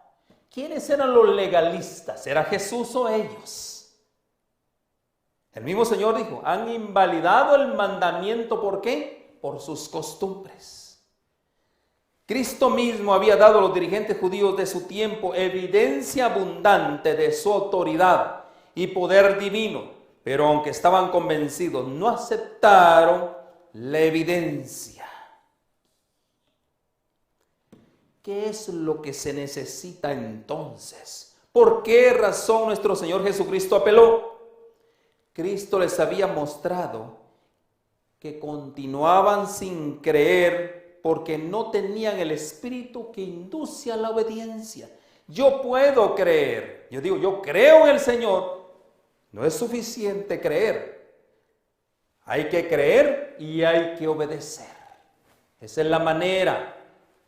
¿Quiénes eran los legalistas? ¿Era Jesús o ellos? El mismo Señor dijo, han invalidado el mandamiento, ¿por qué? Por sus costumbres. Cristo mismo había dado a los dirigentes judíos de su tiempo evidencia abundante de su autoridad y poder divino, pero aunque estaban convencidos, no aceptaron la evidencia. ¿Qué es lo que se necesita entonces? ¿Por qué razón nuestro Señor Jesucristo apeló? Cristo les había mostrado que continuaban sin creer porque no tenían el espíritu que induce a la obediencia. Yo puedo creer, yo digo, yo creo en el Señor. No es suficiente creer. Hay que creer y hay que obedecer. Esa es la manera.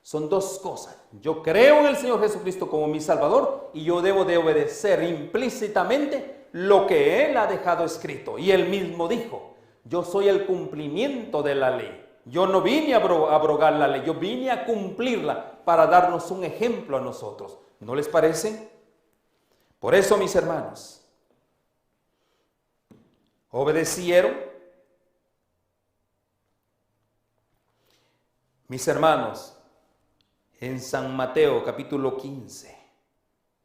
Son dos cosas. Yo creo en el Señor Jesucristo como mi Salvador y yo debo de obedecer implícitamente lo que Él ha dejado escrito. Y Él mismo dijo, yo soy el cumplimiento de la ley. Yo no vine a abrogar la ley, yo vine a cumplirla para darnos un ejemplo a nosotros. ¿No les parece? Por eso, mis hermanos, obedecieron. Mis hermanos, en San Mateo capítulo 15,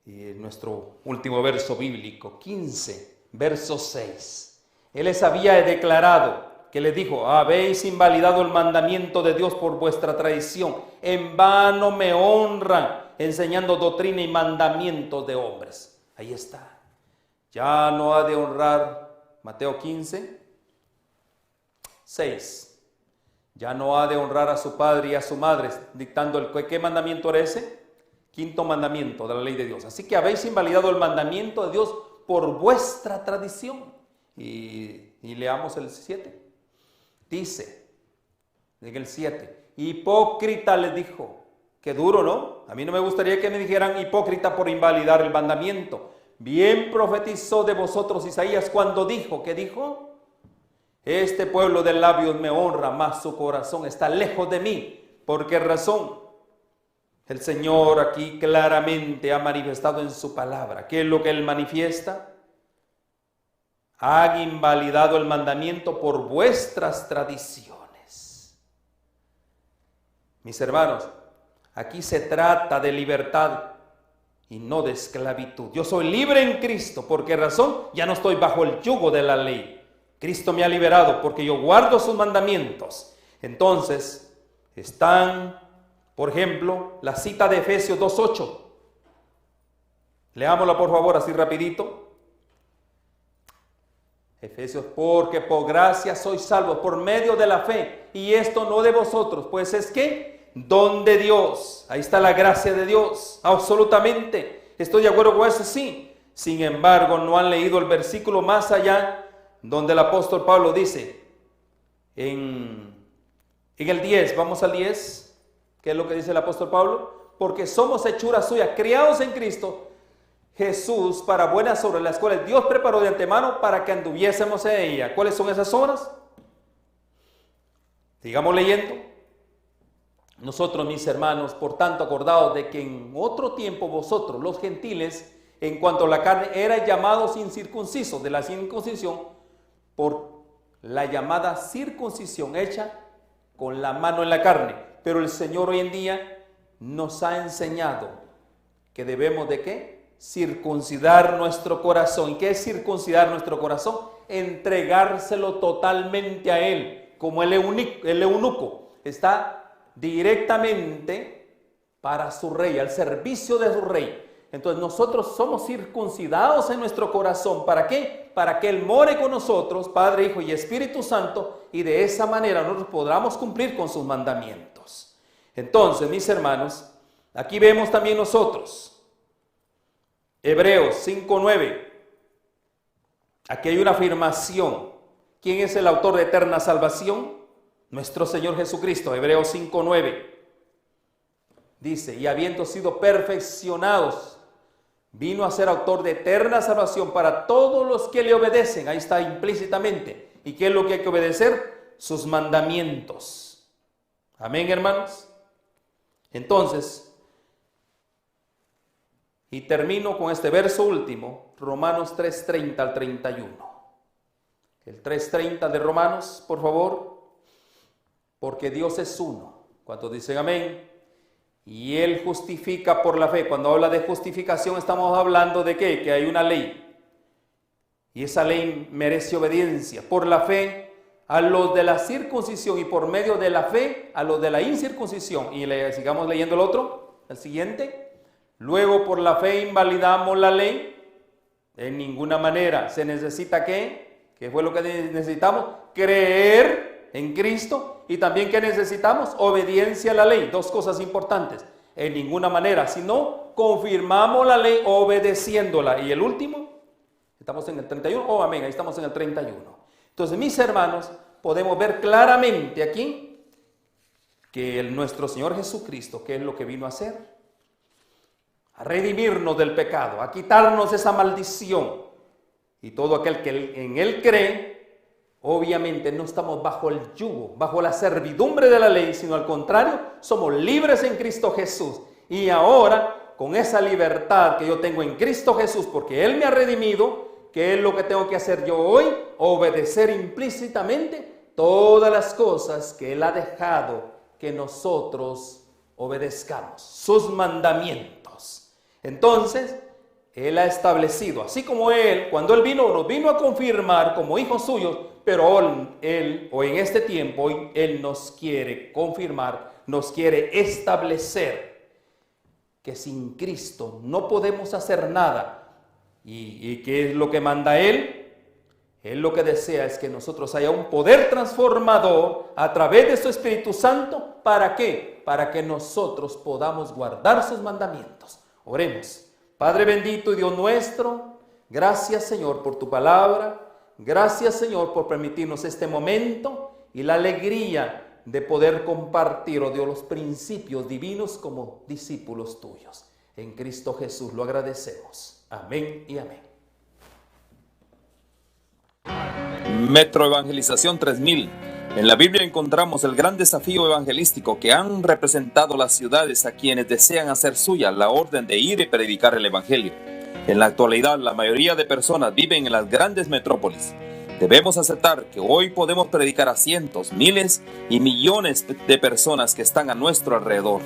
y nuestro último verso bíblico, 15, verso 6, Él les había declarado, que les dijo, habéis invalidado el mandamiento de Dios por vuestra tradición, en vano me honran, enseñando doctrina y mandamientos de hombres. Ahí está. Ya no ha de honrar, Mateo 15, 6. Ya no ha de honrar a su padre y a su madre, dictando ¿qué mandamiento era ese? Quinto mandamiento de la ley de Dios. Así que habéis invalidado el mandamiento de Dios por vuestra tradición. Y leamos el 7. Dice, en el 7, hipócrita les dijo. Qué duro, ¿no? A mí no me gustaría que me dijeran hipócrita por invalidar el mandamiento. Bien profetizó de vosotros Isaías cuando dijo, ¿qué dijo? Este pueblo de labios me honra, mas su corazón está lejos de mí. ¿Por qué razón? El Señor aquí claramente ha manifestado en su palabra. ¿Qué es lo que Él manifiesta? Han invalidado el mandamiento por vuestras tradiciones. Mis hermanos, aquí se trata de libertad y no de esclavitud. Yo soy libre en Cristo. ¿Por qué razón? Ya no estoy bajo el yugo de la ley. Cristo me ha liberado porque yo guardo sus mandamientos. Entonces, están, por ejemplo, la cita de Efesios 2:8. Leámosla por favor así rapidito. Efesios, porque por gracia sois salvos por medio de la fe, y esto no de vosotros, pues es que don de Dios. Ahí está la gracia de Dios, absolutamente. Estoy de acuerdo con eso, sí. Sin embargo, no han leído el versículo más allá, donde el apóstol Pablo dice, en el 10, vamos al 10, ¿qué es lo que dice el apóstol Pablo? Porque somos hechura suya, criados en Cristo Jesús para buenas obras, las cuales Dios preparó de antemano para que anduviésemos en ella. ¿Cuáles son esas obras? Sigamos leyendo. Nosotros, mis hermanos, por tanto, acordados de que en otro tiempo vosotros, los gentiles, en cuanto a la carne, erais llamados incircuncisos, de la circuncisión, por la llamada circuncisión hecha con la mano en la carne. Pero el Señor hoy en día nos ha enseñado que debemos de ¿qué? Circuncidar nuestro corazón. ¿Y qué es circuncidar nuestro corazón? Entregárselo totalmente a Él, como el eunuco está directamente para su rey, al servicio de su rey. Entonces nosotros somos circuncidados en nuestro corazón. ¿Para qué? Para que Él more con nosotros, Padre, Hijo y Espíritu Santo, y de esa manera nosotros podamos cumplir con sus mandamientos. Entonces, mis hermanos, aquí vemos también nosotros Hebreos 5:9. Aquí hay una afirmación. ¿Quién es el autor de eterna salvación? Nuestro Señor Jesucristo. Hebreos 5:9. Dice, y habiendo sido perfeccionados, vino a ser autor de eterna salvación para todos los que le obedecen. Ahí está implícitamente. ¿Y qué es lo que hay que obedecer? Sus mandamientos. Amén, hermanos. Entonces, y termino con este verso último, Romanos 3:30 al 31. El 3:30 de Romanos, por favor. Porque Dios es uno. ¿Cuántos dicen amén? Y Él justifica por la fe. Cuando habla de justificación estamos hablando de ¿qué? Que hay una ley. Y esa ley merece obediencia. Por la fe a los de la circuncisión y por medio de la fe a los de la incircuncisión. Y sigamos leyendo el otro, el siguiente. Luego por la fe invalidamos la ley. En ninguna manera. Se necesita ¿qué? ¿Qué fue lo que necesitamos? Creer en Cristo. Y también ¿qué necesitamos? Obediencia a la ley. Dos cosas importantes. En ninguna manera. Si no, confirmamos la ley obedeciéndola. Y el último, estamos en el 31. Oh, amén, ahí estamos en el 31. Entonces, mis hermanos, podemos ver claramente aquí que nuestro Señor Jesucristo, ¿qué es lo que vino a hacer? A redimirnos del pecado, a quitarnos esa maldición. Y todo aquel que en Él cree, obviamente no estamos bajo el yugo, bajo la servidumbre de la ley, sino al contrario, somos libres en Cristo Jesús. Y ahora, con esa libertad que yo tengo en Cristo Jesús, porque Él me ha redimido, ¿qué es lo que tengo que hacer yo hoy? Obedecer implícitamente todas las cosas que Él ha dejado que nosotros obedezcamos, sus mandamientos. Entonces, Él ha establecido, así como Él, cuando Él vino, nos vino a confirmar como hijos suyos, pero Él, o en este tiempo, hoy Él nos quiere confirmar, nos quiere establecer que sin Cristo no podemos hacer nada. ¿Y qué es lo que manda Él? Él lo que desea es que nosotros haya un poder transformador a través de su Espíritu Santo. ¿Para qué? Para que nosotros podamos guardar sus mandamientos. Oremos. Padre bendito y Dios nuestro, gracias Señor por tu palabra, gracias Señor por permitirnos este momento y la alegría de poder compartir, oh Dios, los principios divinos como discípulos tuyos. En Cristo Jesús lo agradecemos. Amén y amén. Metro Evangelización 3000. En la Biblia encontramos el gran desafío evangelístico que han representado las ciudades a quienes desean hacer suya la orden de ir y predicar el Evangelio. En la actualidad, la mayoría de personas viven en las grandes metrópolis. Debemos aceptar que hoy podemos predicar a cientos, miles y millones de personas que están a nuestro alrededor.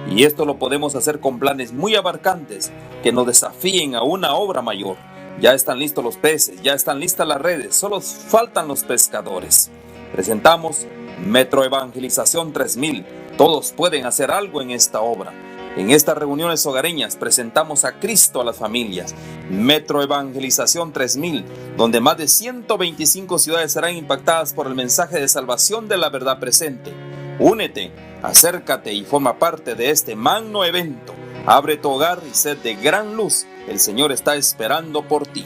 Y esto lo podemos hacer con planes muy abarcantes que nos desafíen a una obra mayor. Ya están listos los peces, ya están listas las redes, solo faltan los pescadores. Presentamos Metro Evangelización 3000. Todos pueden hacer algo en esta obra. En estas reuniones hogareñas presentamos a Cristo a las familias. Metro Evangelización 3000, donde más de 125 ciudades serán impactadas por el mensaje de salvación de la verdad presente. Únete, acércate y forma parte de este magno evento. Abre tu hogar y sed de gran luz. El Señor está esperando por ti.